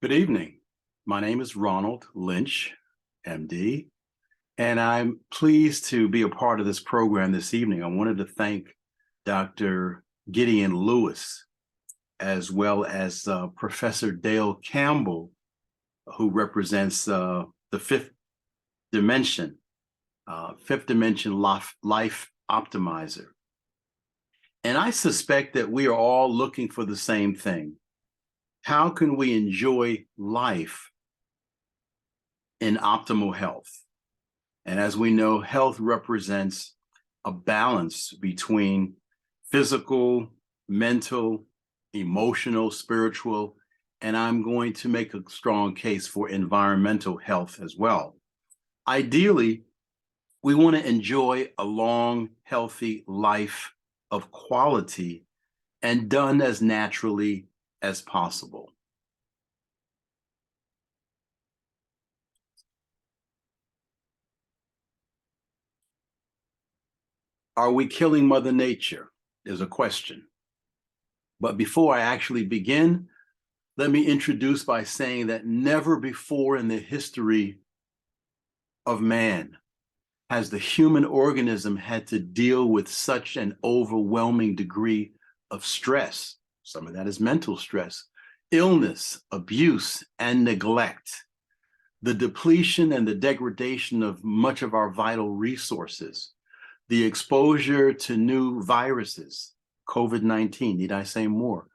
Good evening. My name is Ronald Lynch, MD, and I'm pleased to be a part of this program this evening. I wanted to thank Dr. Gideon Lewis, as well as Professor Dale Campbell, who represents the dimension, fifth dimension life optimizer. And I suspect that we are all looking for the same thing. How can we enjoy life in optimal health? And as we know, health represents a balance between physical, mental, emotional, spiritual, and I'm going to make a strong case for environmental health as well. Ideally, we want to enjoy a long, healthy life of quality and done as naturally as possible. Are we killing Mother Nature? Is a question. But before I actually begin, let me introduce by saying that never before in the history of man has the human organism had to deal with such an overwhelming degree of stress. Some of that is mental stress, illness, abuse, and neglect, the depletion and the degradation of much of our vital resources, the exposure to new viruses, COVID-19, need I say more?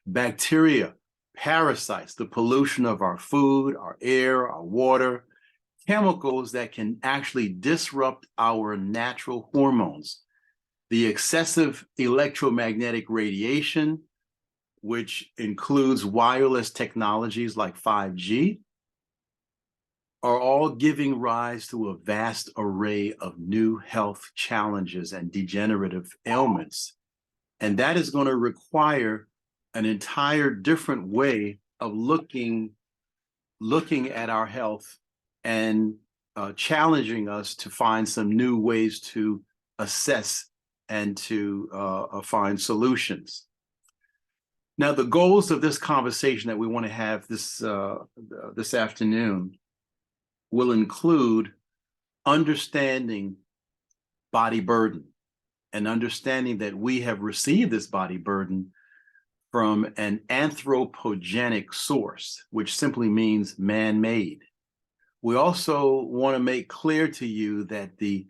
Bacteria, parasites, the pollution of our food, our air, our water, chemicals that can actually disrupt our natural hormones, the excessive electromagnetic radiation, which includes wireless technologies like 5G, are all giving rise to a vast array of new health challenges and degenerative ailments. And that is going to require an entire different way of looking at our health and challenging us to find some new ways to assess and to find solutions. Now, the goals of this conversation that we want to have this afternoon will include understanding body burden and understanding that we have received this body burden from an anthropogenic source, which simply means man-made. We also want to make clear to you that the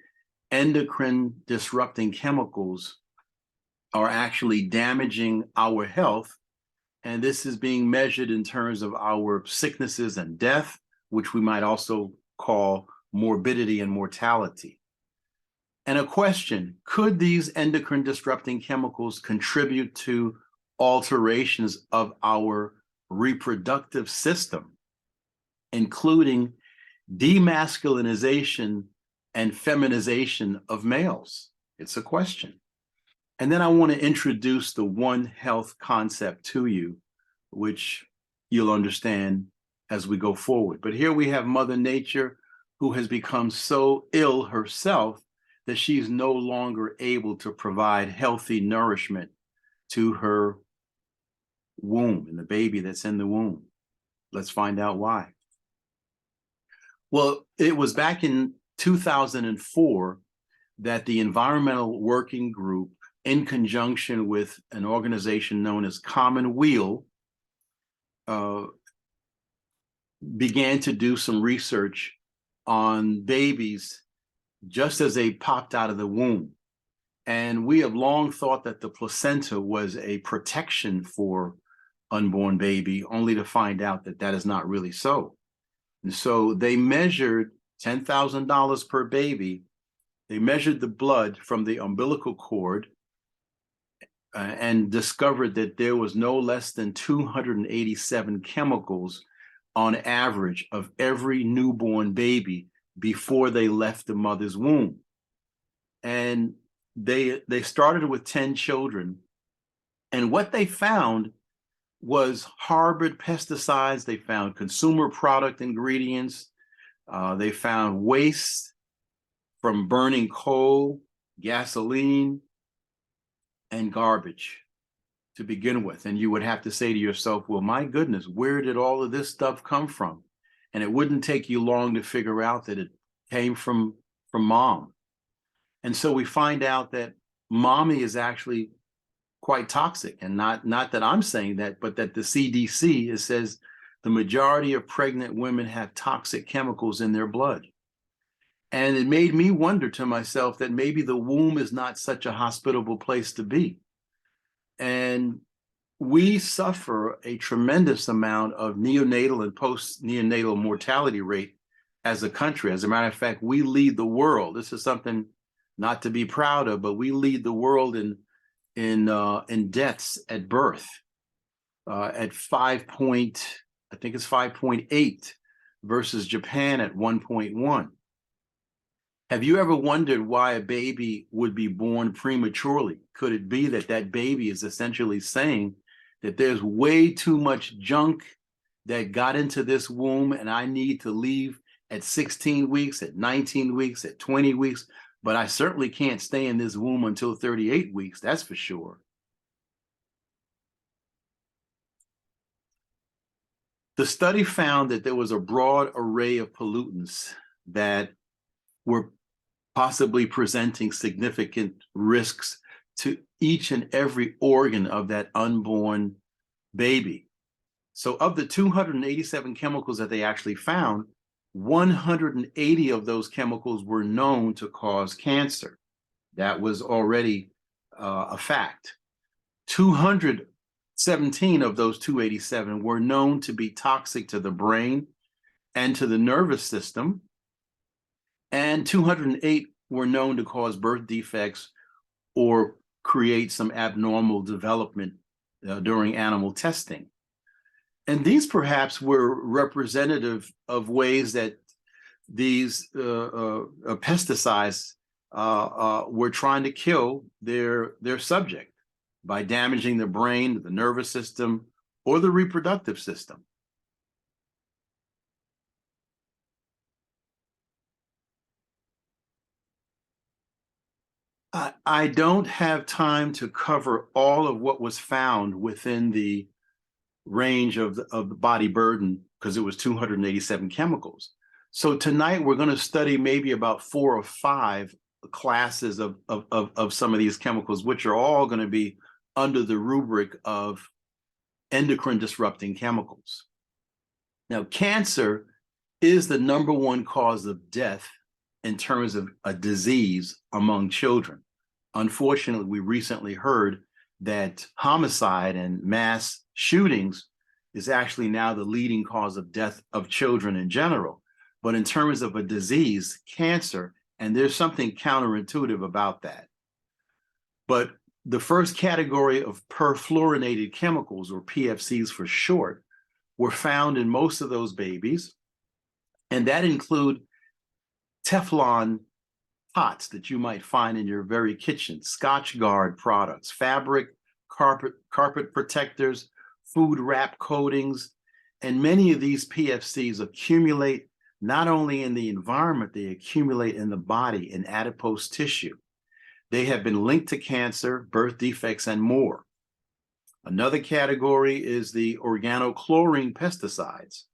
endocrine disrupting chemicals are actually damaging our health, and this is being measured in terms of our sicknesses and death, which we might also call morbidity and mortality. And a question, could these endocrine disrupting chemicals contribute to alterations of our reproductive system, including demasculinization and feminization of males? It's a question. And then I want to introduce the One Health concept to you, which you'll understand as we go forward. But here we have Mother Nature, who has become so ill herself that she's no longer able to provide healthy nourishment to her womb and the baby that's in the womb. Let's find out why. Well, it was back in 2004 that the Environmental Working Group, in conjunction with an organization known as Commonweal, began to do some research on babies just as they popped out of the womb. And we have long thought that the placenta was a protection for unborn baby, only to find out that that is not really so. And so they measured $10,000 per baby. They measured the blood from the umbilical cord and discovered that there was no less than 287 chemicals on average of every newborn baby before they left the mother's womb. And they started with 10 children. And what they found was harbored pesticides. They found consumer product ingredients. They found waste from burning coal, gasoline, and garbage. to begin with. And you would have to say to yourself, well, my goodness, where did all of this stuff come from? And it wouldn't take you long to figure out that it came from mom. And so we find out that mommy is actually quite toxic. And not that I'm saying that, but that the CDC, it says the majority of pregnant women have toxic chemicals in their blood. And it made me wonder to myself that maybe the womb is not such a hospitable place to be. And we suffer a tremendous amount of neonatal and post-neonatal mortality rate as a country. As a matter of fact, we lead the world. This is something not to be proud of, but we lead the world in deaths at birth at 5.8 versus Japan at 1.1. Have you ever wondered why a baby would be born prematurely? Could it be that that baby is essentially saying that there's way too much junk that got into this womb and I need to leave at 16 weeks, at 19 weeks, at 20 weeks, but I certainly can't stay in this womb until 38 weeks, that's for sure. The study found that there was a broad array of pollutants that were possibly presenting significant risks to each and every organ of that unborn baby. So of the 287 chemicals that they actually found, 180 of those chemicals were known to cause cancer. That was already a fact. 217 of those 287 were known to be toxic to the brain and to the nervous system, and 208 were known to cause birth defects or create some abnormal development during animal testing. And these perhaps were representative of ways that these pesticides were trying to kill their subject by damaging the brain, the nervous system, or the reproductive system. I don't have time to cover all of what was found within the range of the body burden because it was 287 chemicals. So tonight we're going to study maybe about 4 or 5 classes of some of these chemicals, which are all going to be under the rubric of endocrine disrupting chemicals. Now, cancer is the #1 cause of death in terms of a disease among children. Unfortunately, we recently heard that homicide and mass shootings is actually now the leading cause of death of children in general. But in terms of a disease, cancer, and there's something counterintuitive about that. But the first category of perfluorinated chemicals, or PFCs for short, were found in most of those babies, and that include Teflon pots that you might find in your very kitchen, Scotch Guard products, fabric, carpet protectors, food wrap coatings, and many of these PFCs accumulate not only in the environment, they accumulate in the body, in adipose tissue. They have been linked to cancer, birth defects, and more. Another category is the organochlorine pesticides,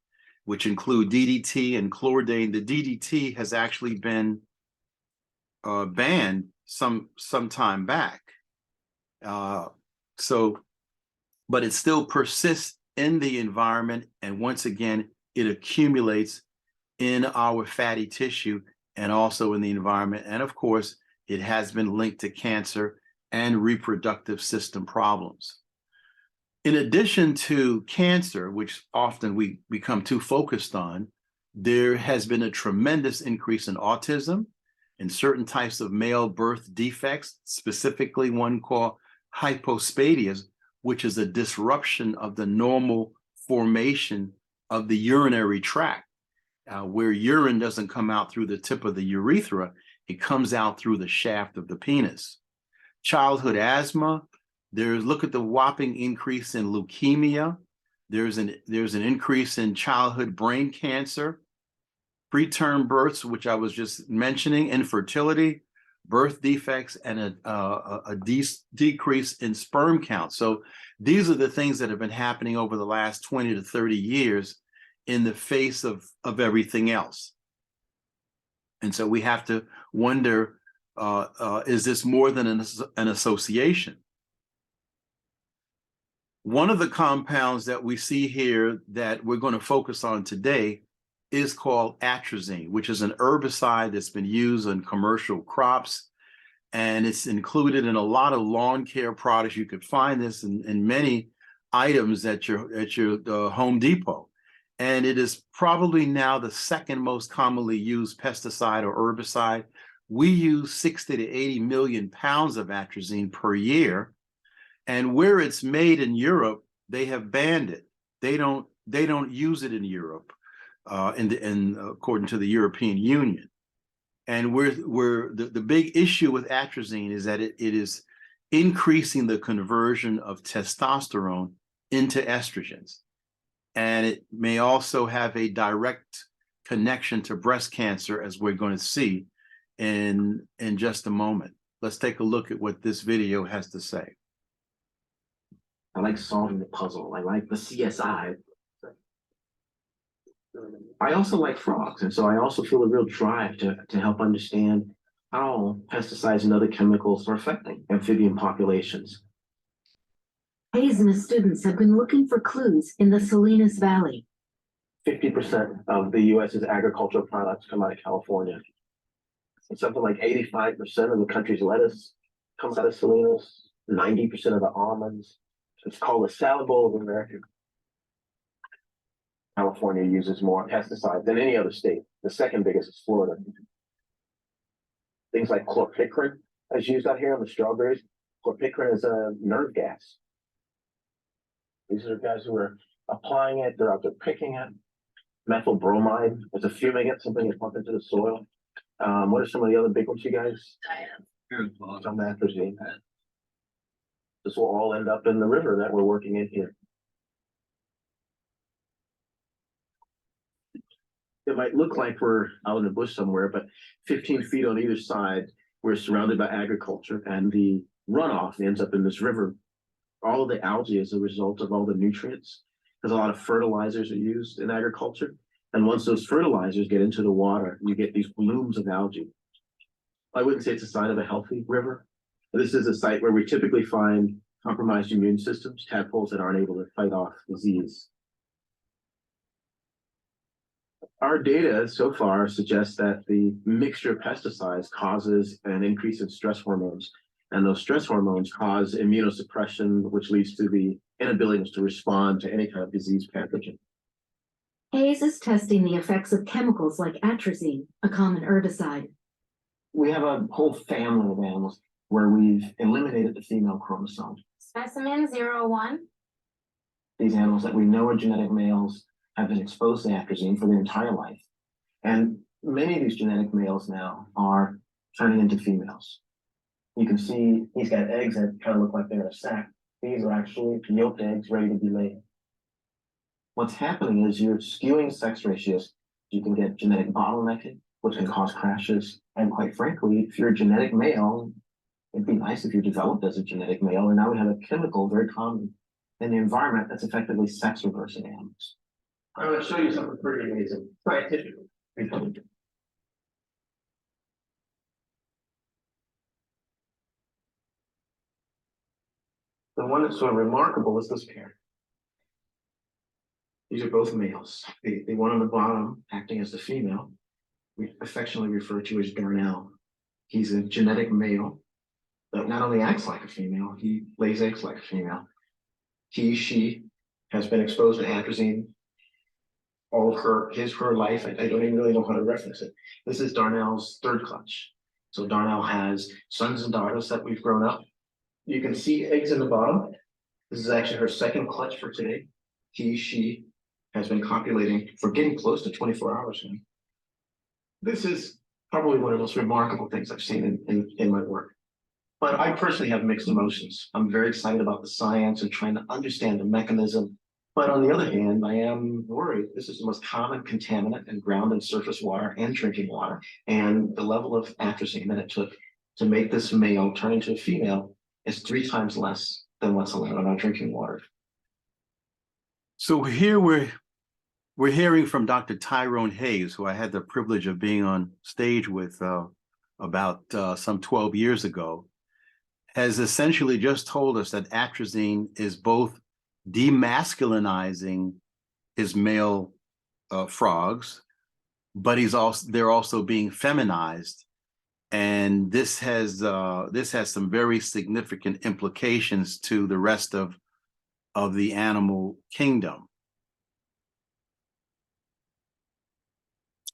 which include DDT and chlordane. The DDT has actually been banned some time back. But it still persists in the environment, and once again, it accumulates in our fatty tissue and also in the environment. And of course, it has been linked to cancer and reproductive system problems. In addition to cancer, which often we become too focused on, there has been a tremendous increase in autism and certain types of male birth defects, specifically one called hypospadias, which is a disruption of the normal formation of the urinary tract, where urine doesn't come out through the tip of the urethra, it comes out through the shaft of the penis. Childhood asthma, look at the whopping increase in leukemia. There's an increase in childhood brain cancer, preterm births, which I was just mentioning, infertility, birth defects, and a decrease in sperm count. So These are the things that have been happening over the last 20 to 30 years in the face of everything else. And so we have to wonder, is this more than an association? One of the compounds that we see here that we're going to focus on today is called atrazine, which is an herbicide that's been used in commercial crops, and it's included in a lot of lawn care products. You could find this in many items at your Home Depot. And it is probably now the second most commonly used pesticide or herbicide. We use 60 to 80 million pounds of atrazine per year. And where it's made in Europe, they have banned it. They don't use it in Europe, according to the European Union. And the big issue with atrazine is that it is increasing the conversion of testosterone into estrogens. And it may also have a direct connection to breast cancer, as we're going to see in just a moment. Let's take a look at what this video has to say. I like solving the puzzle. I like the CSI. I also like frogs, and so I also feel a real drive to help understand how pesticides and other chemicals are affecting amphibian populations. Hayes and his students have been looking for clues in the Salinas Valley. 50% of the U.S.'s agricultural products come out of California. And something like 85% of the country's lettuce comes out of Salinas, 90% of the almonds. It's called the salad bowl of America. California uses more pesticides than any other state. The second biggest is Florida. Things like chlorpicrin is used out here on the strawberries. Chlorpicrin is a nerve gas. These are guys who are applying it. They're out there picking it. Methyl bromide is a fumigant, something you pump into the soil. What are some of the other big ones, you guys? Some atrazine. This will all end up in the river that we're working in here. It might look like we're out in the bush somewhere, but 15 feet on either side, we're surrounded by agriculture, and the runoff ends up in this river. All of the algae is a result of all the nutrients, because a lot of fertilizers are used in agriculture. And once those fertilizers get into the water, you get these blooms of algae. I wouldn't say it's a sign of a healthy river. This is a site where we typically find compromised immune systems, tadpoles that aren't able to fight off disease. Our data so far suggests that the mixture of pesticides causes an increase in stress hormones, and those stress hormones cause immunosuppression, which leads to the inability to respond to any kind of disease pathogen. Hayes is testing the effects of chemicals like atrazine, a common herbicide. We have a whole family of animals where we've eliminated the female chromosome. Specimen 01. These animals that we know are genetic males have been exposed to atrazine for their entire life. And many of these genetic males now are turning into females. You can see he's got eggs that kind of look like they're in a sack. These are actually yolk eggs ready to be laid. What's happening is you're skewing sex ratios. You can get genetic bottlenecking, which can cause crashes. And quite frankly, if you're a genetic male, it'd be nice if you developed as a genetic male. And now we have a chemical very common in the environment that's effectively sex reversing animals. I'm going to show you something pretty amazing scientifically. The one that's sort of remarkable is this pair. These are both males. The one on the bottom, acting as the female, we affectionately refer to as Darnell. He's a genetic male that not only acts like a female, he lays eggs like a female. She has been exposed to atrazine all of her life. I don't even really know how to reference it. This is Darnell's third clutch. So Darnell has sons and daughters that we've grown up. You can see eggs in the bottom. This is actually her second clutch for today. She has been copulating for getting close to 24 hours now. This is probably one of the most remarkable things I've seen in my work. But I personally have mixed emotions. I'm very excited about the science and trying to understand the mechanism. But on the other hand, I am worried. This is the most common contaminant in ground and surface water and drinking water. And the level of atrazine that it took to make this male turn into a female is 3 times less than what's allowed in our drinking water. So here we're hearing from Dr. Tyrone Hayes, who I had the privilege of being on stage with about some 12 years ago, has essentially just told us that atrazine is both demasculinizing his male frogs, but they're also being feminized, and this has some very significant implications to the rest of the animal kingdom.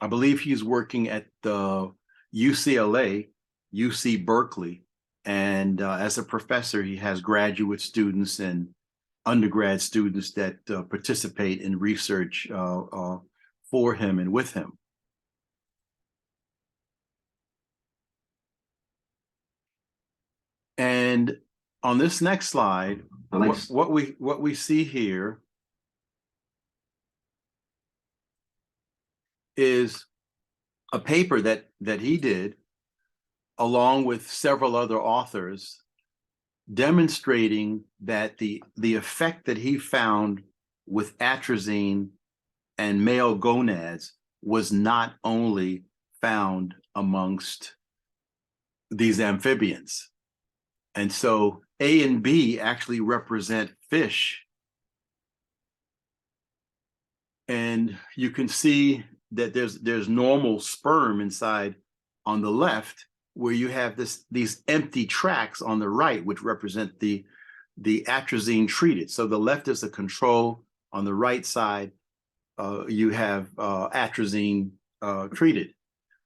I believe he's working at the UCLA, UC Berkeley, and as a professor, he has graduate students and undergrad students that participate in research for him and with him. And on this next slide, what we see here is a paper that he did along with several other authors, demonstrating that the effect that he found with atrazine and male gonads was not only found amongst these amphibians. And so A and B actually represent fish. And you can see that there's normal sperm inside on the left, where you have these empty tracks on the right, which represent the atrazine treated. So the left is the control. On the right side, you have atrazine treated.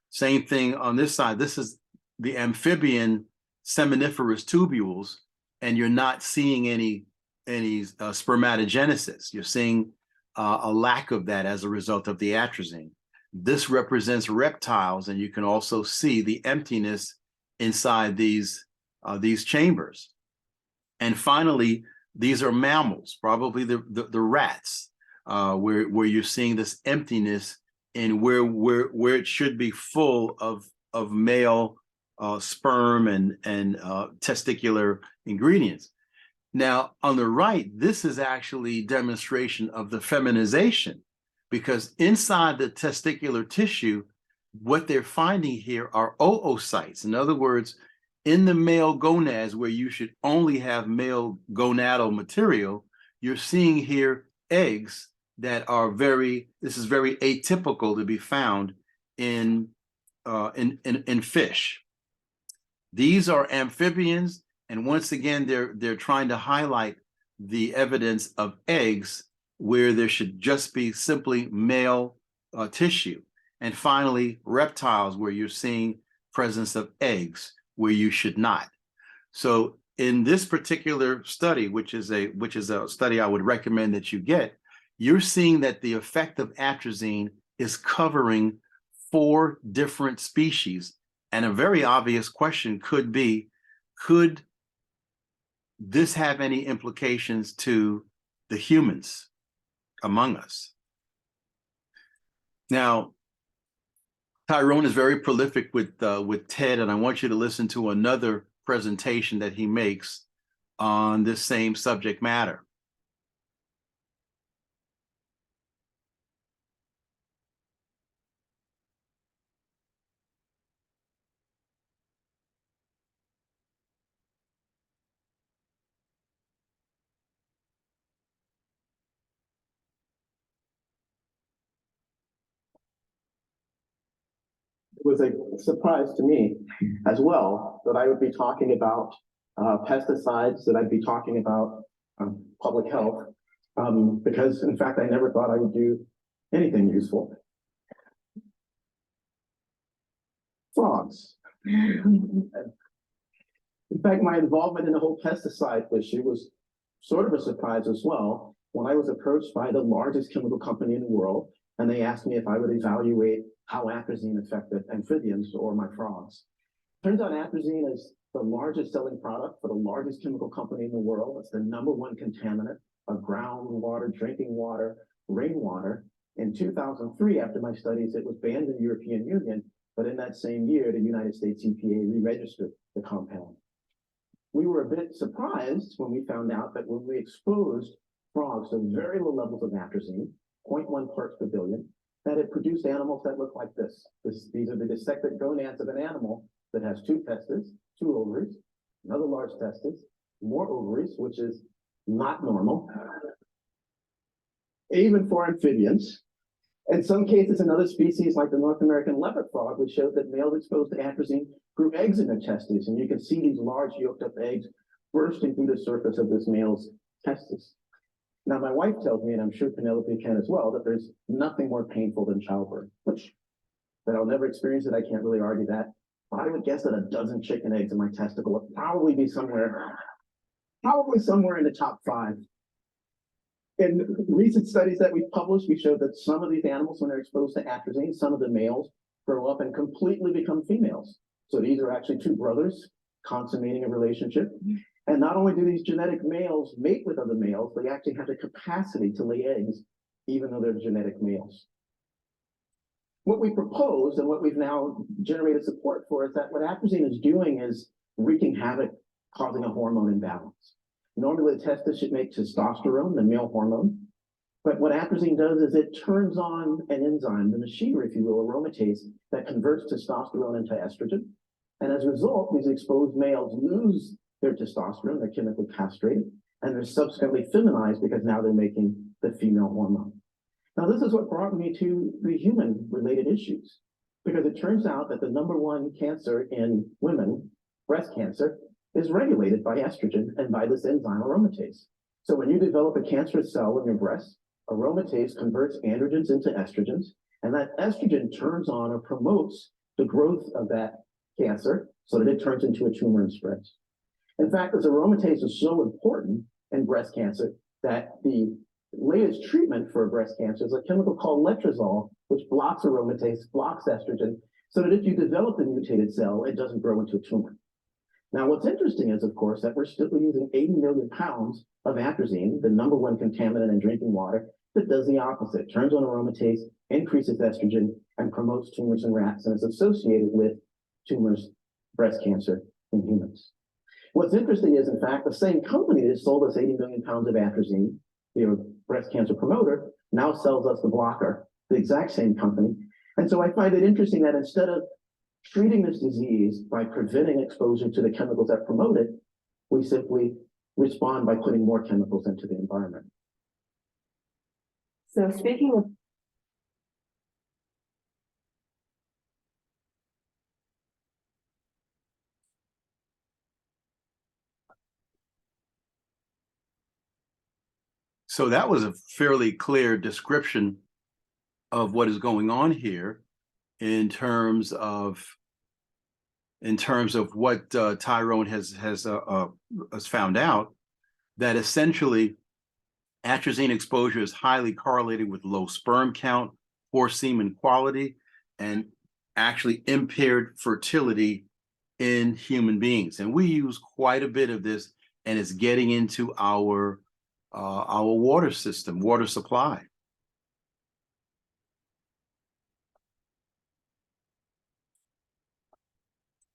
Same thing on this side. This is the amphibian seminiferous tubules, and you're not seeing any spermatogenesis. You're seeing a lack of that as a result of the atrazine. This represents reptiles, and you can also see the emptiness inside these chambers. And finally, these are mammals, probably the rats, where you're seeing this emptiness in where it should be full of male sperm and testicular ingredients. Now, on the right, this is actually demonstration of the feminization, because inside the testicular tissue, what they're finding here are oocytes. In other words, in the male gonads, where you should only have male gonadal material, you're seeing here eggs that are this is very atypical to be found in fish. These are amphibians, and once again, they're trying to highlight the evidence of eggs where there should just be simply male tissue. And finally, reptiles, where you're seeing presence of eggs where you should not. So in this particular study, which is a study I would recommend that you get, you're seeing that the effect of atrazine is covering 4 different species. And a very obvious question could be, could this have any implications to the humans among us? Now, Tyrone is very prolific with TED, and I want you to listen to another presentation that he makes on this same subject matter. It was a surprise to me as well that I would be talking about pesticides, that I'd be talking about public health, because in fact, I never thought I would do anything useful. Frogs. In fact, my involvement in the whole pesticide issue was sort of a surprise as well when I was approached by the largest chemical company in the world, and they asked me if I would evaluate how atrazine affected amphibians or my frogs. Turns out atrazine is the largest selling product for the largest chemical company in the world. It's the #1 contaminant of groundwater, drinking water, rainwater. In 2003, after my studies, it was banned in the European Union, but in that same year, the United States EPA re-registered the compound. we were a bit surprised when we found out that when we exposed frogs to very low levels of atrazine, 0.1 parts per billion, that it produced animals that look like this. These are the dissected gonads of an animal that has 2 testes, 2 ovaries, another large testis, more ovaries, which is not normal, even for amphibians. In some cases, in other species like the North American leopard frog, we showed that males exposed to atrazine grew eggs in their testes, and you can see these large yolked up eggs bursting through the surface of this male's testes. Now, my wife tells me, and I'm sure Penelope can as well, that there's nothing more painful than childbirth, which that I'll never experience it. I can't really argue that. But I would guess that a dozen chicken eggs in my testicle would probably be somewhere in the top 5. In recent studies that we've published, we showed that some of these animals, when they're exposed to atrazine, some of the males grow up and completely become females. So these are actually 2 brothers consummating a relationship. And not only do these genetic males mate with other males, they actually have the capacity to lay eggs, even though they're genetic males. What we proposed and what we've now generated support for is that what atrazine is doing is wreaking havoc, causing a hormone imbalance. Normally, the testis should make testosterone, the male hormone. But what atrazine does is it turns on an enzyme, the machinery, if you will, aromatase, that converts testosterone into estrogen. And as a result, these exposed males lose their testosterone, they're chemically castrated, and they're subsequently feminized because now they're making the female hormone. Now, this is what brought me to the human-related issues, because it turns out that the #1 cancer in women, breast cancer, is regulated by estrogen and by this enzyme aromatase. So when you develop a cancerous cell in your breast, aromatase converts androgens into estrogens, and that estrogen turns on or promotes the growth of that cancer so that it turns into a tumor and spreads. In fact, this aromatase is so important in breast cancer that the latest treatment for breast cancer is a chemical called letrozole, which blocks aromatase, blocks estrogen, so that if you develop the mutated cell, it doesn't grow into a tumor. Now, what's interesting is, of course, that we're still using 80 million pounds of atrazine, the #1 contaminant in drinking water, that does the opposite, turns on aromatase, increases estrogen, and promotes tumors in rats, and is associated with tumors, breast cancer in humans. What's interesting is, in fact, the same company that sold us 80 million pounds of atrazine, the breast cancer promoter, now sells us the blocker, the exact same company. And so I find it interesting that instead of treating this disease by preventing exposure to the chemicals that promote it, we simply respond by putting more chemicals into the environment. So speaking of So that was a fairly clear description of what is going on here in terms of what Tyrone has found out, that essentially atrazine exposure is highly correlated with low sperm count, poor semen quality, and actually impaired fertility in human beings. And we use quite a bit of this, and it's getting into our water system, water supply.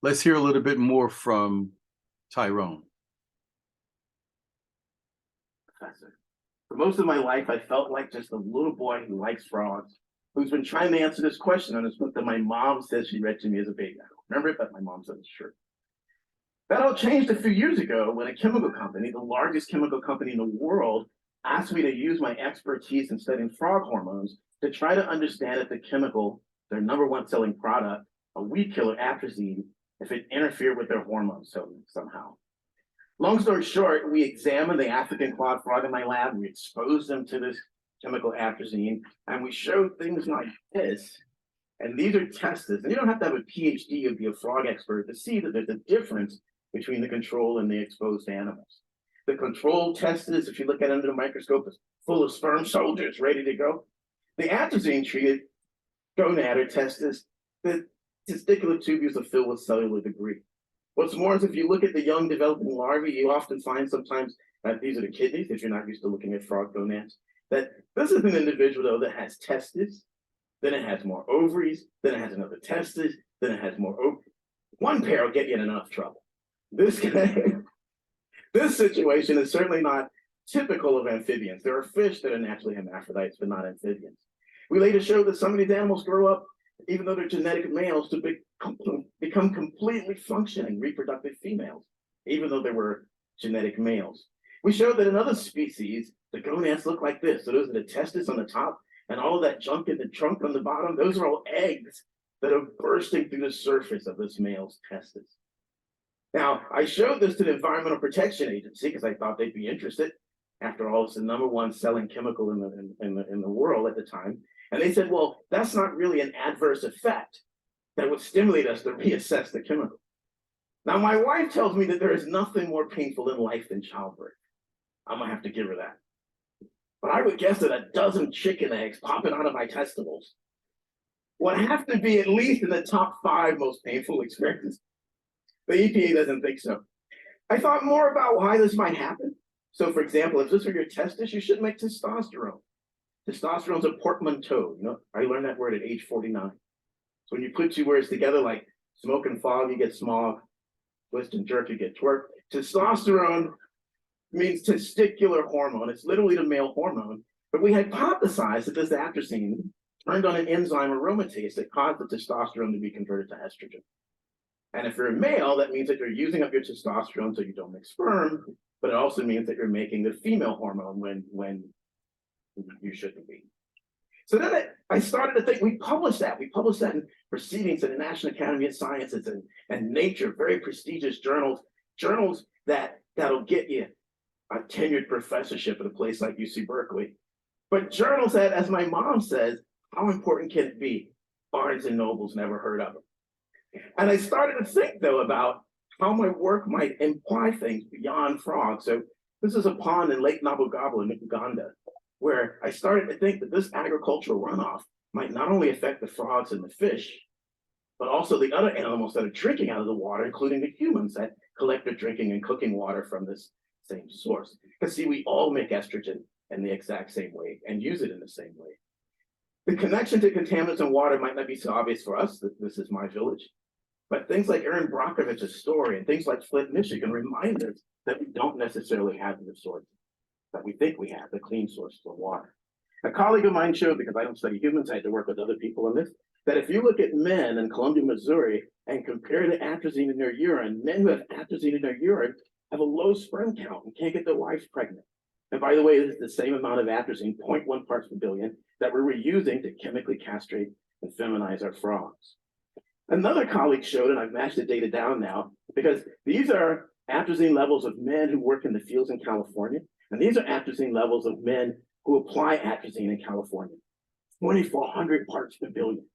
Let's hear a little bit more from Tyrone. Professor. For most of my life, I felt like just a little boy who likes frogs, who's been trying to answer this question on this book that my mom says she read to me as a baby. I don't remember it, but my mom said it's true. That all changed a few years ago when a chemical company, the largest chemical company in the world, asked me to use my expertise in studying frog hormones to try to understand if the chemical, their #1 selling product, a weed killer, atrazine, if it interfered with their hormones somehow. Long story short, we examined the African clawed frog in my lab, we exposed them to this chemical atrazine, and we showed things like this. And these are testes, and you don't have to have a PhD or be a frog expert to see that there's a difference between the control and the exposed animals. The control testes, if you look at it under the microscope, is full of sperm soldiers ready to go. The atrazine treated gonad or testes, the testicular tubules are filled with cellular debris. What's more is if you look at the young developing larvae, you often find sometimes that these are the kidneys, if you're not used to looking at frog gonads, that this is an individual though that has testes, then it has more ovaries, then it has another testes, then it has more ovaries. One pair will get you in enough trouble. This guy, This situation is certainly not typical of amphibians. There are fish that are naturally hermaphrodites, but not amphibians. We later showed that some of these animals grow up, even though they're genetic males, to become completely functioning reproductive females, even though they were genetic males. We showed that in other species, the gonads look like this. So those are the testes on the top, and all of that junk in the trunk on the bottom. Those are all eggs that are bursting through the surface of this male's testes. Now, I showed this to the Environmental Protection Agency because I thought they'd be interested. After all, it's the #1 selling chemical in the world at the time. And they said, well, that's not really an adverse effect that would stimulate us to reassess the chemical. Now, my wife tells me that there is nothing more painful in life than childbirth. I'm gonna have to give her that. But I would guess that a dozen chicken eggs popping out of my testicles would have to be at least in the top 5 most painful experiences. The EPA doesn't think so. I thought more about why this might happen. So, for example, if this were your testis, you should make testosterone. Testosterone's a portmanteau. You know, I learned that word at age 49. So when you put 2 words together, like smoke and fog, you get smog. Twist and jerk, you get twerk. Testosterone means testicular hormone. It's literally the male hormone. But we hypothesized that this atrazine turned on an enzyme aromatase that caused the testosterone to be converted to estrogen. And if you're a male, that means that you're using up your testosterone so you don't make sperm, but it also means that you're making the female hormone when you shouldn't be. So then I started to think, we published that in proceedings in the National Academy of Sciences and Nature, very prestigious journals that'll get you a tenured professorship at a place like UC Berkeley. But journals that, as my mom says, how important can it be? Barnes and Noble's never heard of them. And I started to think, though, about how my work might imply things beyond frogs. So this is a pond in Lake Nabugabo in Uganda, where I started to think that this agricultural runoff might not only affect the frogs and the fish, but also the other animals that are drinking out of the water, including the humans that collect their drinking and cooking water from this same source. Because see, we all make estrogen in the exact same way and use it in the same way. The connection to contaminants in water might not be so obvious for us, that this is my village. But things like Erin Brockovich's story and things like Flint, Michigan remind us that we don't necessarily have the source that we think we have, the clean source for water. A colleague of mine showed, because I don't study humans, I had to work with other people on this, that if you look at men in Columbia, Missouri, and compare the atrazine in their urine, men who have atrazine in their urine have a low sperm count and can't get their wives pregnant. And by the way, this is the same amount of atrazine, 0.1 parts per billion, that we're reusing to chemically castrate and feminize our frogs. Another colleague showed, and I've matched the data down now, because these are atrazine levels of men who work in the fields in California, and these are atrazine levels of men who apply atrazine in California. 2,400 parts per billion.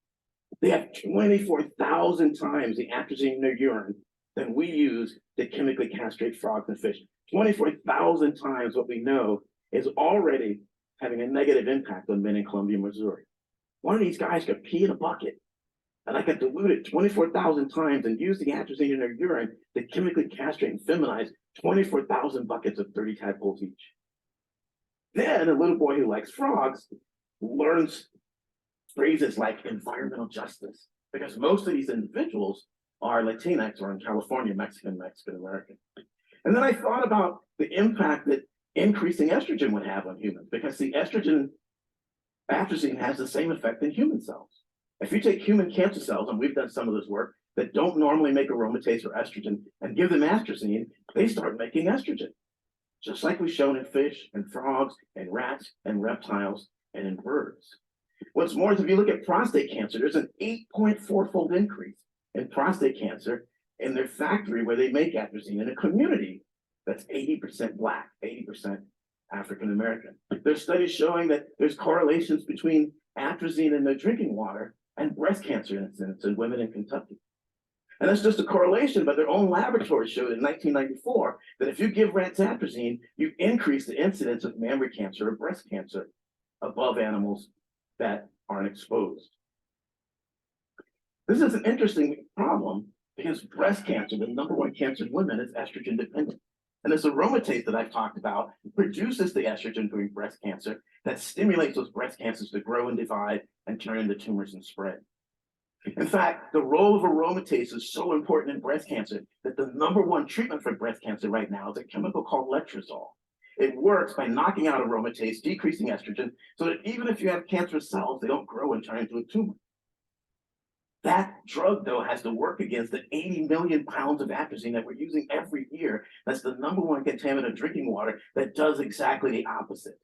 They have 24,000 times the atrazine in their urine than we use to chemically castrate frogs and fish. 24,000 times what we know is already having a negative impact on men in Columbia, Missouri. One of these guys could pee in a bucket, and I could dilute it 24,000 times and use the atrazine in their urine to chemically castrate and feminize 24,000 buckets of 30 tadpoles each. Then a little boy who likes frogs learns phrases like environmental justice, because most of these individuals are Latinx or in California, Mexican American. And then I thought about the impact that increasing estrogen would have on humans, because the atrazine has the same effect in human cells. If you take human cancer cells, and we've done some of this work, that don't normally make aromatase or estrogen and give them atrazine, they start making estrogen. Just like we've shown in fish and frogs and rats and reptiles and in birds. What's more is if you look at prostate cancer, there's an 8.4-fold increase in prostate cancer in their factory where they make atrazine in a community that's 80% Black, 80% African American. There's studies showing that there's correlations between atrazine in their drinking water and breast cancer incidence in women in Kentucky. And that's just a correlation, but their own laboratory showed in 1994 that if you give rats atrazine, you increase the incidence of mammary cancer or breast cancer above animals that aren't exposed. This is an interesting problem because breast cancer, the #1 cancer in women, is estrogen dependent. And this aromatase that I've talked about produces the estrogen during breast cancer that stimulates those breast cancers to grow and divide and turn into tumors and spread. In fact, the role of aromatase is so important in breast cancer that the #1 treatment for breast cancer right now is a chemical called letrozole. It works by knocking out aromatase, decreasing estrogen, so that even if you have cancerous cells, they don't grow and turn into a tumor. That drug, though, has to work against the 80 million pounds of atrazine that we're using every year. That's the #1 contaminant of drinking water that does exactly the opposite.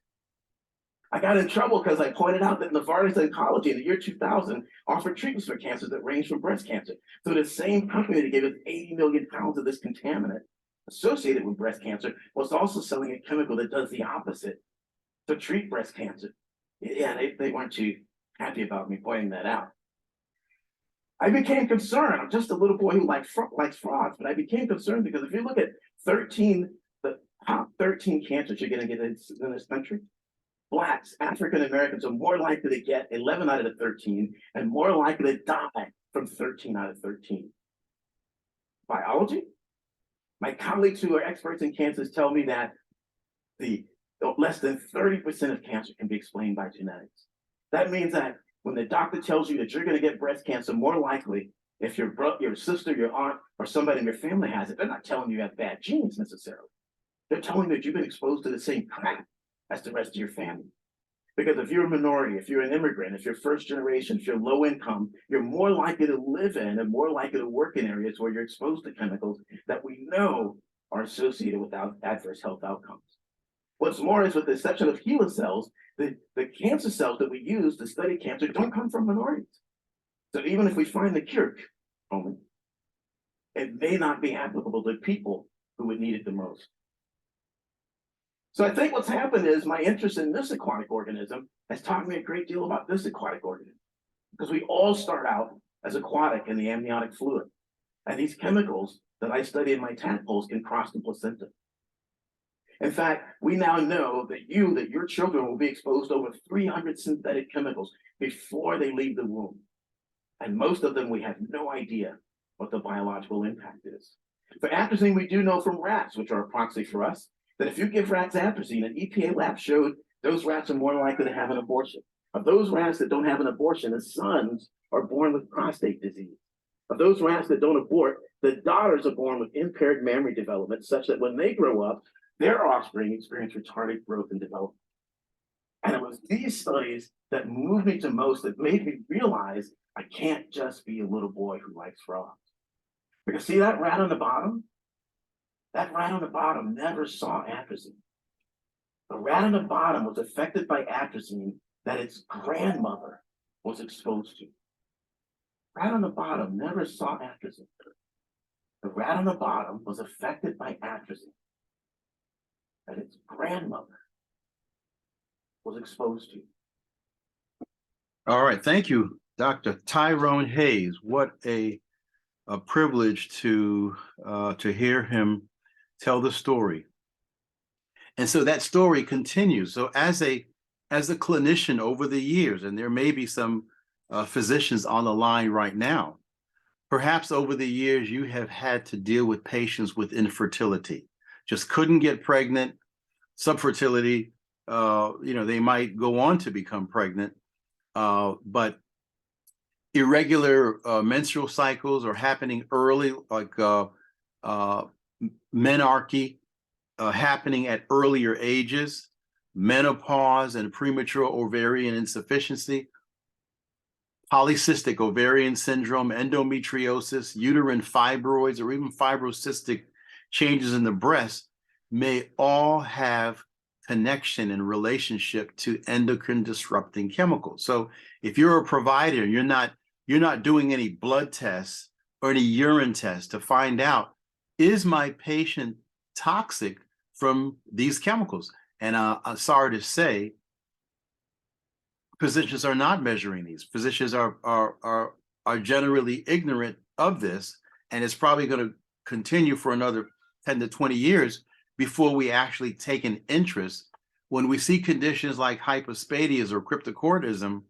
I got in trouble because I pointed out that Novartis Oncology in the year 2000 offered treatments for cancers that range from breast cancer. So the same company that gave us 80 million pounds of this contaminant associated with breast cancer was also selling a chemical that does the opposite to treat breast cancer. Yeah, they weren't too happy about me pointing that out. I became concerned. I'm just a little boy who likes frogs, but I became concerned because if you look at the top 13 cancers you're going to get in this country, Blacks, African Americans are more likely to get 11 out of the 13 and more likely to die from 13 out of 13. Biology? My colleagues who are experts in cancers tell me that the less than 30% of cancer can be explained by genetics. That means that when the doctor tells you that you're going to get breast cancer, more likely if your sister, your aunt, or somebody in your family has it, they're not telling you have bad genes necessarily. They're telling you that you've been exposed to the same crap as the rest of your family. Because if you're a minority, if you're an immigrant, if you're first generation, if you're low income, you're more likely to live in and more likely to work in areas where you're exposed to chemicals that we know are associated with adverse health outcomes. What's more is with the exception of HeLa cells, the cancer cells that we use to study cancer don't come from minorities. So even if we find the cure, it may not be applicable to people who would need it the most. So I think what's happened is my interest in this aquatic organism has taught me a great deal about this aquatic organism. Because we all start out as aquatic in the amniotic fluid. And these chemicals that I study in my tadpoles can cross the placenta. In fact, we now know that your children will be exposed to over 300 synthetic chemicals before they leave the womb. And most of them, we have no idea what the biological impact is. For atrazine, we do know from rats, which are a proxy for us, that if you give rats atrazine, an EPA lab showed those rats are more likely to have an abortion. Of those rats that don't have an abortion, the sons are born with prostate disease. Of those rats that don't abort, the daughters are born with impaired memory development, such that when they grow up, their offspring experience retarded growth and development. And it was these studies that moved me to most, that made me realize I can't just be a little boy who likes frogs. Because see that rat on the bottom? That rat on the bottom never saw atrazine. The rat on the bottom was affected by atrazine that its grandmother was exposed to. Rat on the bottom never saw atrazine. The rat on the bottom was affected by atrazine that its grandmother was exposed to. All right, thank you, Dr. Tyrone Hayes. What a privilege to hear him tell the story. And so that story continues. So as a clinician over the years, and there may be some physicians on the line right now, perhaps over the years you have had to deal with patients with infertility, just couldn't get pregnant, subfertility, they might go on to become pregnant, but irregular menstrual cycles are happening early, like menarche happening at earlier ages, menopause and premature ovarian insufficiency, polycystic ovarian syndrome, endometriosis, uterine fibroids, or even fibrocystic changes in the breast may all have connection and relationship to endocrine disrupting chemicals. So if you're a provider, you're not doing any blood tests or any urine tests to find out, is my patient toxic from these chemicals? And I'm sorry to say, physicians are not measuring these. Physicians are generally ignorant of this, and it's probably going to continue for another 10 to 20 years before we actually take an interest. When we see conditions like hypospadias or cryptocortism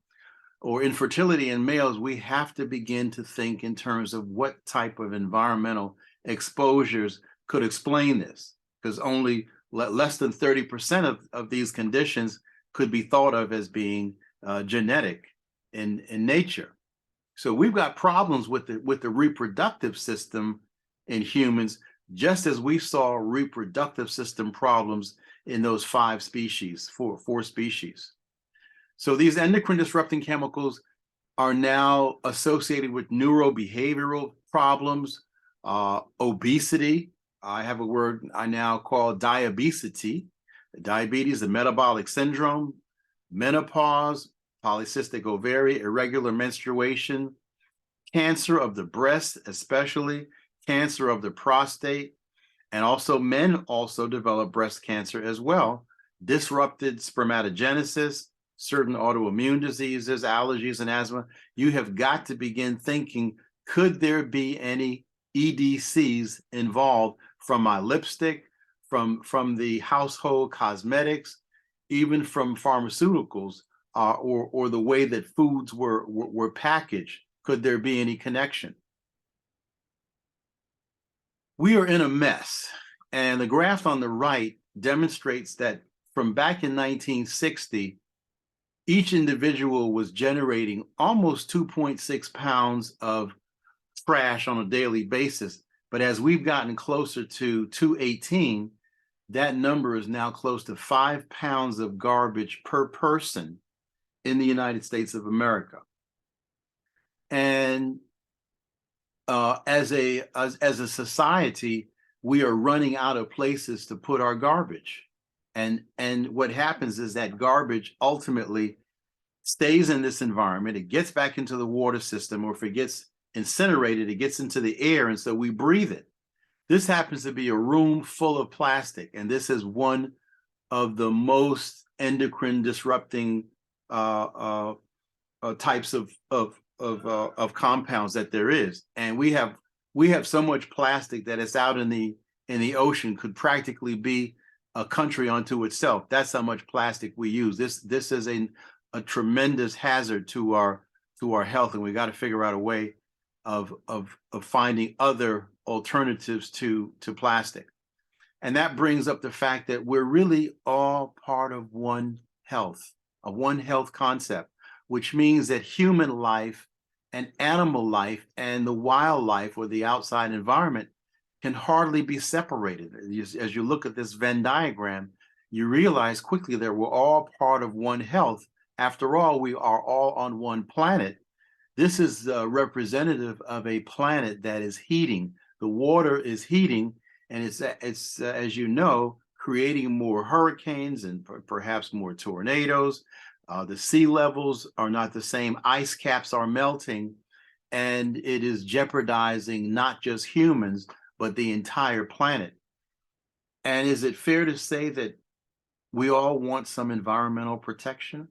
or infertility in males, we have to begin to think in terms of what type of environmental exposures could explain this, because only less than 30% of these conditions could be thought of as being genetic in nature. So we've got problems with the reproductive system in humans, just as we saw reproductive system problems in those four species. So these endocrine disrupting chemicals are now associated with neurobehavioral problems, obesity. I have a word I now call diabesity, diabetes, the metabolic syndrome, menopause, polycystic ovary, irregular menstruation, cancer of the breast, especially cancer of the prostate, and also men also develop breast cancer as well, disrupted spermatogenesis, certain autoimmune diseases, allergies, and asthma. You have got to begin thinking, could there be any EDCs involved from my lipstick, from the household cosmetics, even from pharmaceuticals, or the way that foods were packaged? Could there be any connection? We are in a mess, and the graph on the right demonstrates that from back in 1960, each individual was generating almost 2.6 pounds of trash on a daily basis. But as we've gotten closer to 218, that number is now close to 5 pounds of garbage per person in the United States of America. And as a society, we are running out of places to put our garbage. And what happens is that garbage ultimately stays in this environment. It gets back into the water system, or if it gets incinerated, it gets into the air, and so we breathe it. This happens to be a room full of plastic, and this is one of the most endocrine disrupting types of compounds that there is. And we have so much plastic that it's out in the ocean, could practically be a country unto itself. That's how much plastic we use. This is a tremendous hazard to our health, and we got to figure out a way of finding other alternatives to plastic. And that brings up the fact that we're really all part of one health concept, which means that human life and animal life and the wildlife or the outside environment can hardly be separated. As you look at this Venn diagram, you realize quickly that we're all part of one health. After all, we are all on one planet. This is representative of a planet that is heating. The water is heating, and it's as you know, creating more hurricanes and perhaps more tornadoes. The sea levels are not the same. Ice caps are melting, and it is jeopardizing not just humans, but the entire planet. And is it fair to say that we all want some environmental protection?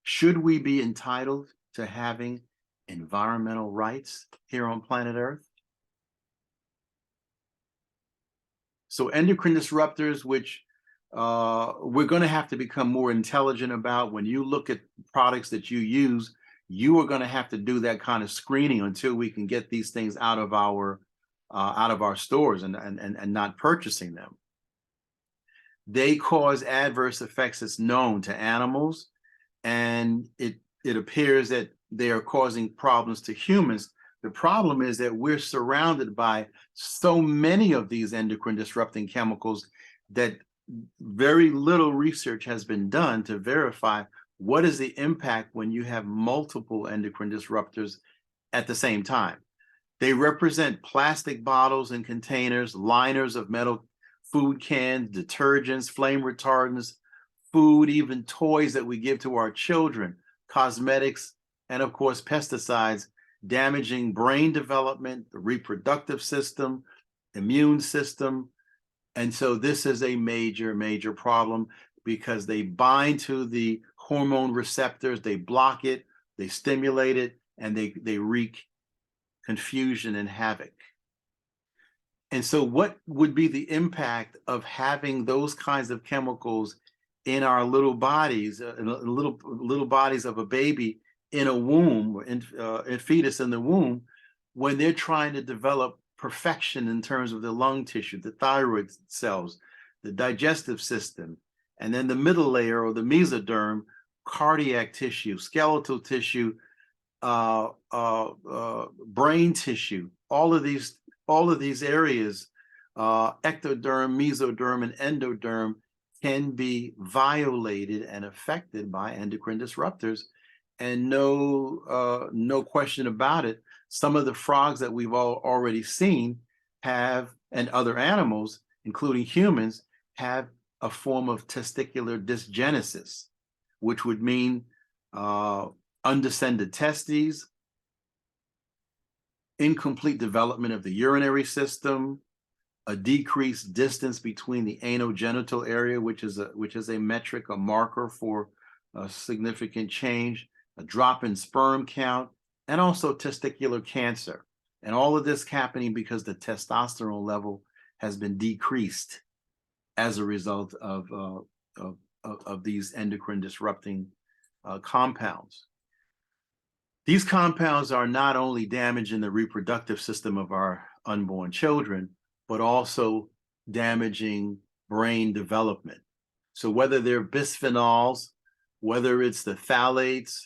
Should we be entitled to having environmental rights here on planet Earth? So endocrine disruptors, which we're going to have to become more intelligent about. When you look at products that you use, you are going to have to do that kind of screening until we can get these things out of our stores and not purchasing them. They cause adverse effects that's known to animals, and it appears that they are causing problems to humans. The problem is that we're surrounded by so many of these endocrine disrupting chemicals that very little research has been done to verify what is the impact when you have multiple endocrine disruptors at the same time. They represent plastic bottles and containers, liners of metal food cans, detergents, flame retardants, food, even toys that we give to our children, cosmetics, and of course, pesticides, damaging brain development, the reproductive system, immune system. And so this is a major, major problem because they bind to the hormone receptors, they block it, they stimulate it, and they wreak confusion and havoc. And so what would be the impact of having those kinds of chemicals in our little bodies, little bodies of a baby in a womb, a fetus in the womb, when they're trying to develop perfection in terms of the lung tissue, the thyroid cells, the digestive system, and then the middle layer or the mesoderm, cardiac tissue, skeletal tissue, brain tissue, all of these areas, ectoderm, mesoderm, and endoderm, can be violated and affected by endocrine disruptors. And no question about it, some of the frogs that we've already seen have, and other animals, including humans, have a form of testicular dysgenesis, which would mean undescended testes, incomplete development of the urinary system, a decreased distance between the anogenital area, which is a metric, a marker for a significant change, a drop in sperm count, and also testicular cancer. And all of this happening because the testosterone level has been decreased as a result of these endocrine disrupting compounds. These compounds are not only damaging the reproductive system of our unborn children, but also damaging brain development. So whether they're bisphenols, whether it's the phthalates,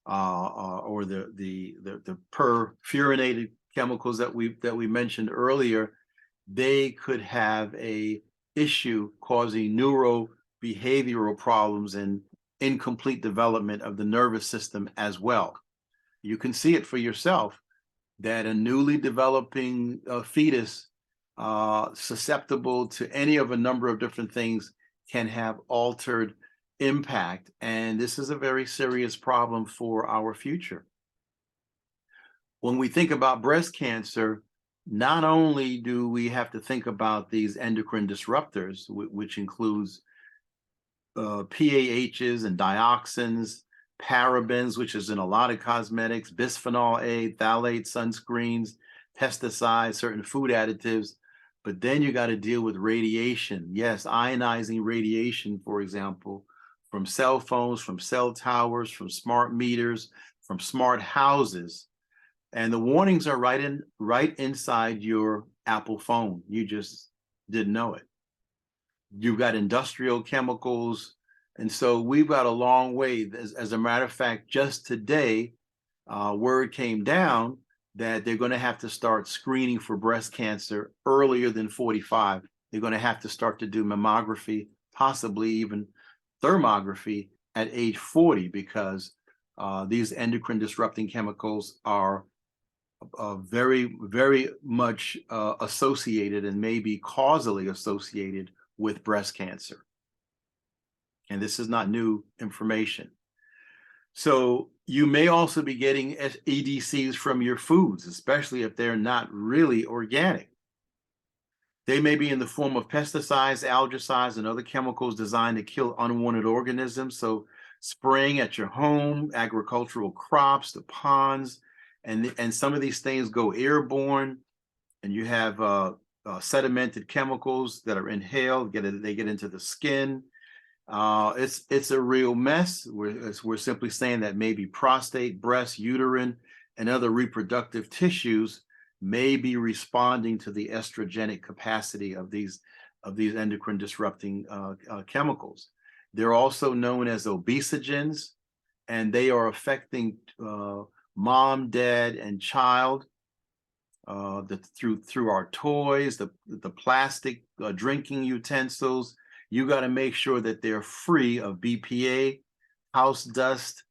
or the perfurinated chemicals that we mentioned earlier, they could have a issue causing neurobehavioral problems and incomplete development of the nervous system as well. You can see it for yourself that a newly developing fetus, susceptible to any of a number of different things, can have altered impact. And this is a very serious problem for our future. When we think about breast cancer, not only do we have to think about these endocrine disruptors, which includes PAHs and dioxins, parabens, which is in a lot of cosmetics, bisphenol A, phthalate sunscreens, pesticides, certain food additives, but then you got to deal with radiation. Yes, ionizing radiation, for example, from cell phones, from cell towers, from smart meters, from smart houses. And the warnings are right inside your Apple phone. You just didn't know it. You've got industrial chemicals. And so we've got a long way. As a matter of fact, just today, word came down that they're going to have to start screening for breast cancer earlier than 45. They're going to have to start to do mammography, possibly even thermography at age 40, because these endocrine disrupting chemicals are very, very much associated and maybe causally associated with breast cancer. And this is not new information. So you may also be getting EDCs from your foods, especially if they're not really organic. They may be in the form of pesticides, algicides, and other chemicals designed to kill unwanted organisms. So spraying at your home, agricultural crops, the ponds, and some of these things go airborne, and you have sedimented chemicals that are inhaled, they get into the skin. It's a real mess. We're simply saying that maybe prostate, breast, uterine, and other reproductive tissues may be responding to the estrogenic capacity of these endocrine disrupting chemicals. They're also known as obesogens, and they are affecting mom, dad, and child through our toys, the plastic drinking utensils. You got to make sure that they're free of BPA, house dust.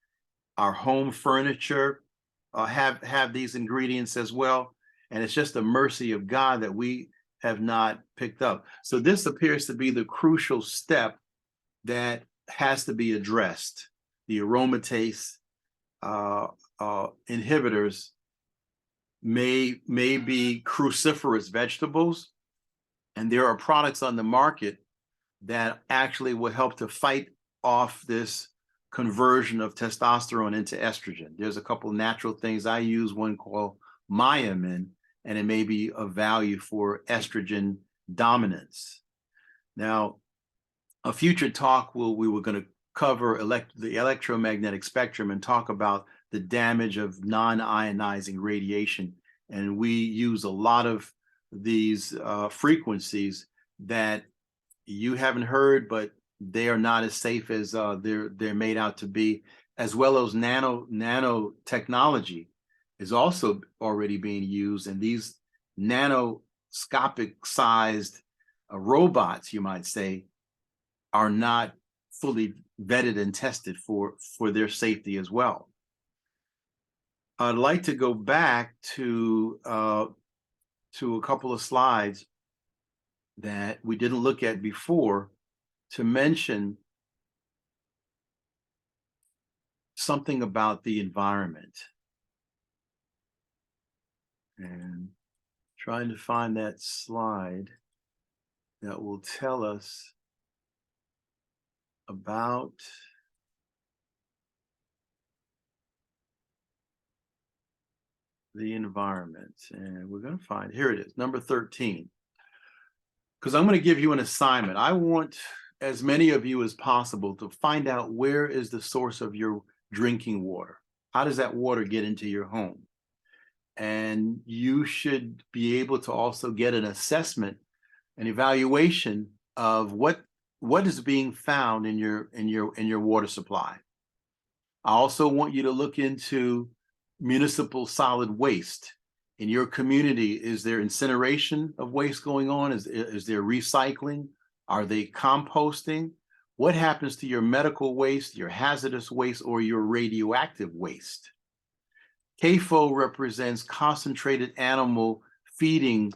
Our home furniture have these ingredients as well. And it's just the mercy of God that we have not picked up. So this appears to be the crucial step that has to be addressed. The aromatase inhibitors may be cruciferous vegetables, and there are products on the market that actually will help to fight off this conversion of testosterone into estrogen. There's a couple of natural things I use, one called myamin, and it may be of value for estrogen dominance. Now, a future talk we were going to cover the electromagnetic spectrum and talk about the damage of non-ionizing radiation. And we use a lot of these frequencies that you haven't heard, but they are not as safe as they're made out to be. as well as nanotechnology is also already being used. And these nanoscopic sized robots, you might say, are not fully vetted and tested for their safety as well. I'd like to go back to a couple of slides that we didn't look at before to mention something about the environment. And trying to find that slide that will tell us about the environment. And we're going to find, here it is, number 13. Because I'm going to give you an assignment. I want as many of you as possible to find out where is the source of your drinking water. How does that water get into your home? And you should be able to also get an assessment, an evaluation of what is being found in your water supply. I also want you to look into municipal solid waste. In your community, is there incineration of waste going on? Is there recycling? Are they composting? What happens to your medical waste, your hazardous waste, or your radioactive waste? CAFO represents concentrated animal feeding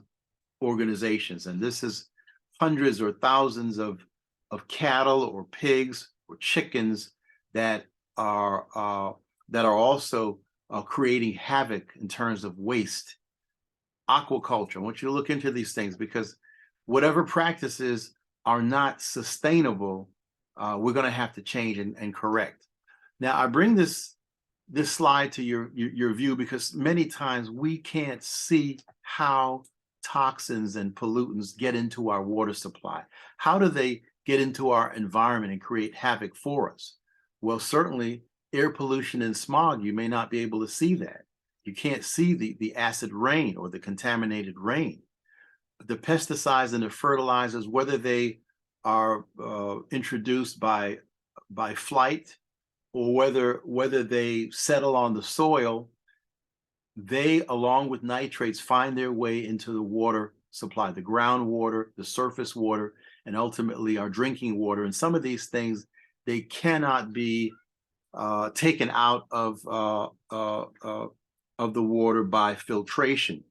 organizations, and this is hundreds or thousands of cattle or pigs or chickens that are also creating havoc in terms of waste. Aquaculture, I want you to look into these things, because whatever practices are not sustainable, we're going to have to change and correct. Now, I bring this slide to your view because many times we can't see how toxins and pollutants get into our water supply. How do they get into our environment and create havoc for us? Well, certainly air pollution and smog, you may not be able to see that. You can't see the acid rain or the contaminated rain. The pesticides and the fertilizers, whether they are introduced by flight or whether they settle on the soil, they, along with nitrates, find their way into the water supply, the groundwater, the surface water, and ultimately our drinking water. And some of these things, they cannot be taken out of the water by filtration.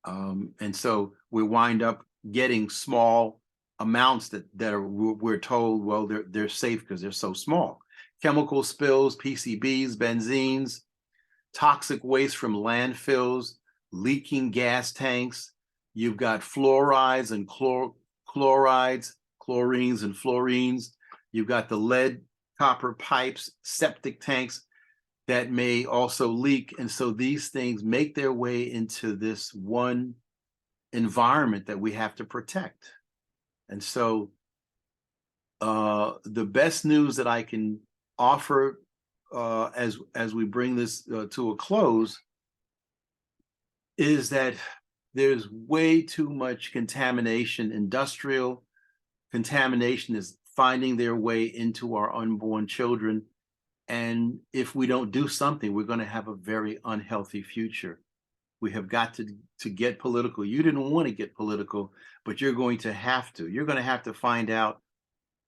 And so we wind up getting small amounts that we're told, well, they're safe because they're so small. Chemical spills, PCBs, benzenes, toxic waste from landfills, leaking gas tanks. You've got fluorides and chlorides, chlorines and fluorines. You've got the lead, copper pipes, septic tanks that may also leak. And so these things make their way into this one environment that we have to protect. And so the best news that I can offer as we bring this to a close is that there's way too much contamination. Industrial contamination is finding their way into our unborn children. And if we don't do something, we're going to have a very unhealthy future. We have got to get political. You didn't want to get political, but you're going to have to. You're going to have to find out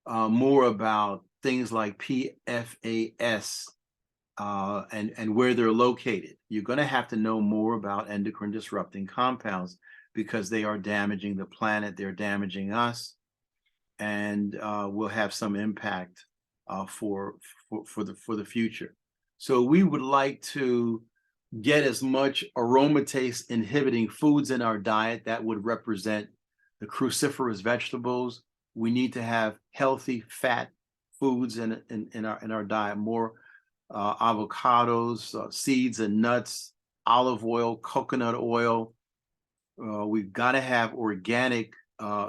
more about things like PFAS and where they're located. You're going to have to know more about endocrine disrupting compounds because they are damaging the planet, they're damaging us, and will have some impact for the future. So we would like to get as much aromatase inhibiting foods in our diet that would represent the cruciferous vegetables. We need to have healthy fat foods in our diet, more avocados, seeds and nuts, olive oil, coconut oil. We've got to have organic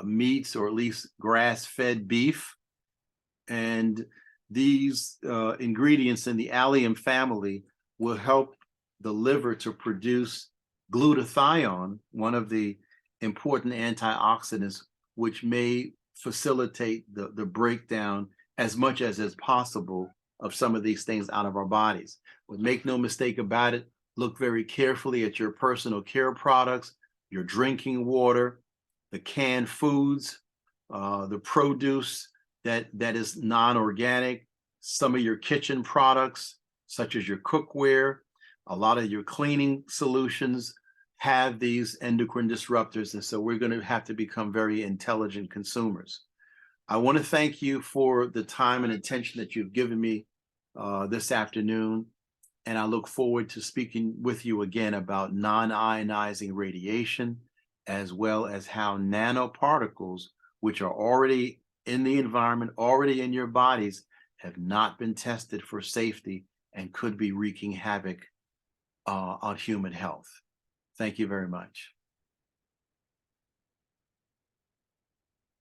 meats, or at least grass-fed beef. And these ingredients in the allium family will help the liver to produce glutathione, one of the important antioxidants, which may facilitate the breakdown as much as is possible of some of these things out of our bodies. But make no mistake about it, look very carefully at your personal care products, your drinking water, the canned foods, the produce that is non-organic, some of your kitchen products, such as your cookware, a lot of your cleaning solutions have these endocrine disruptors. And so we're going to have to become very intelligent consumers. I want to thank you for the time and attention that you've given me this afternoon. And I look forward to speaking with you again about non-ionizing radiation, as well as how nanoparticles, which are already in the environment, already in your bodies, have not been tested for safety and could be wreaking havoc on human health. Thank you very much.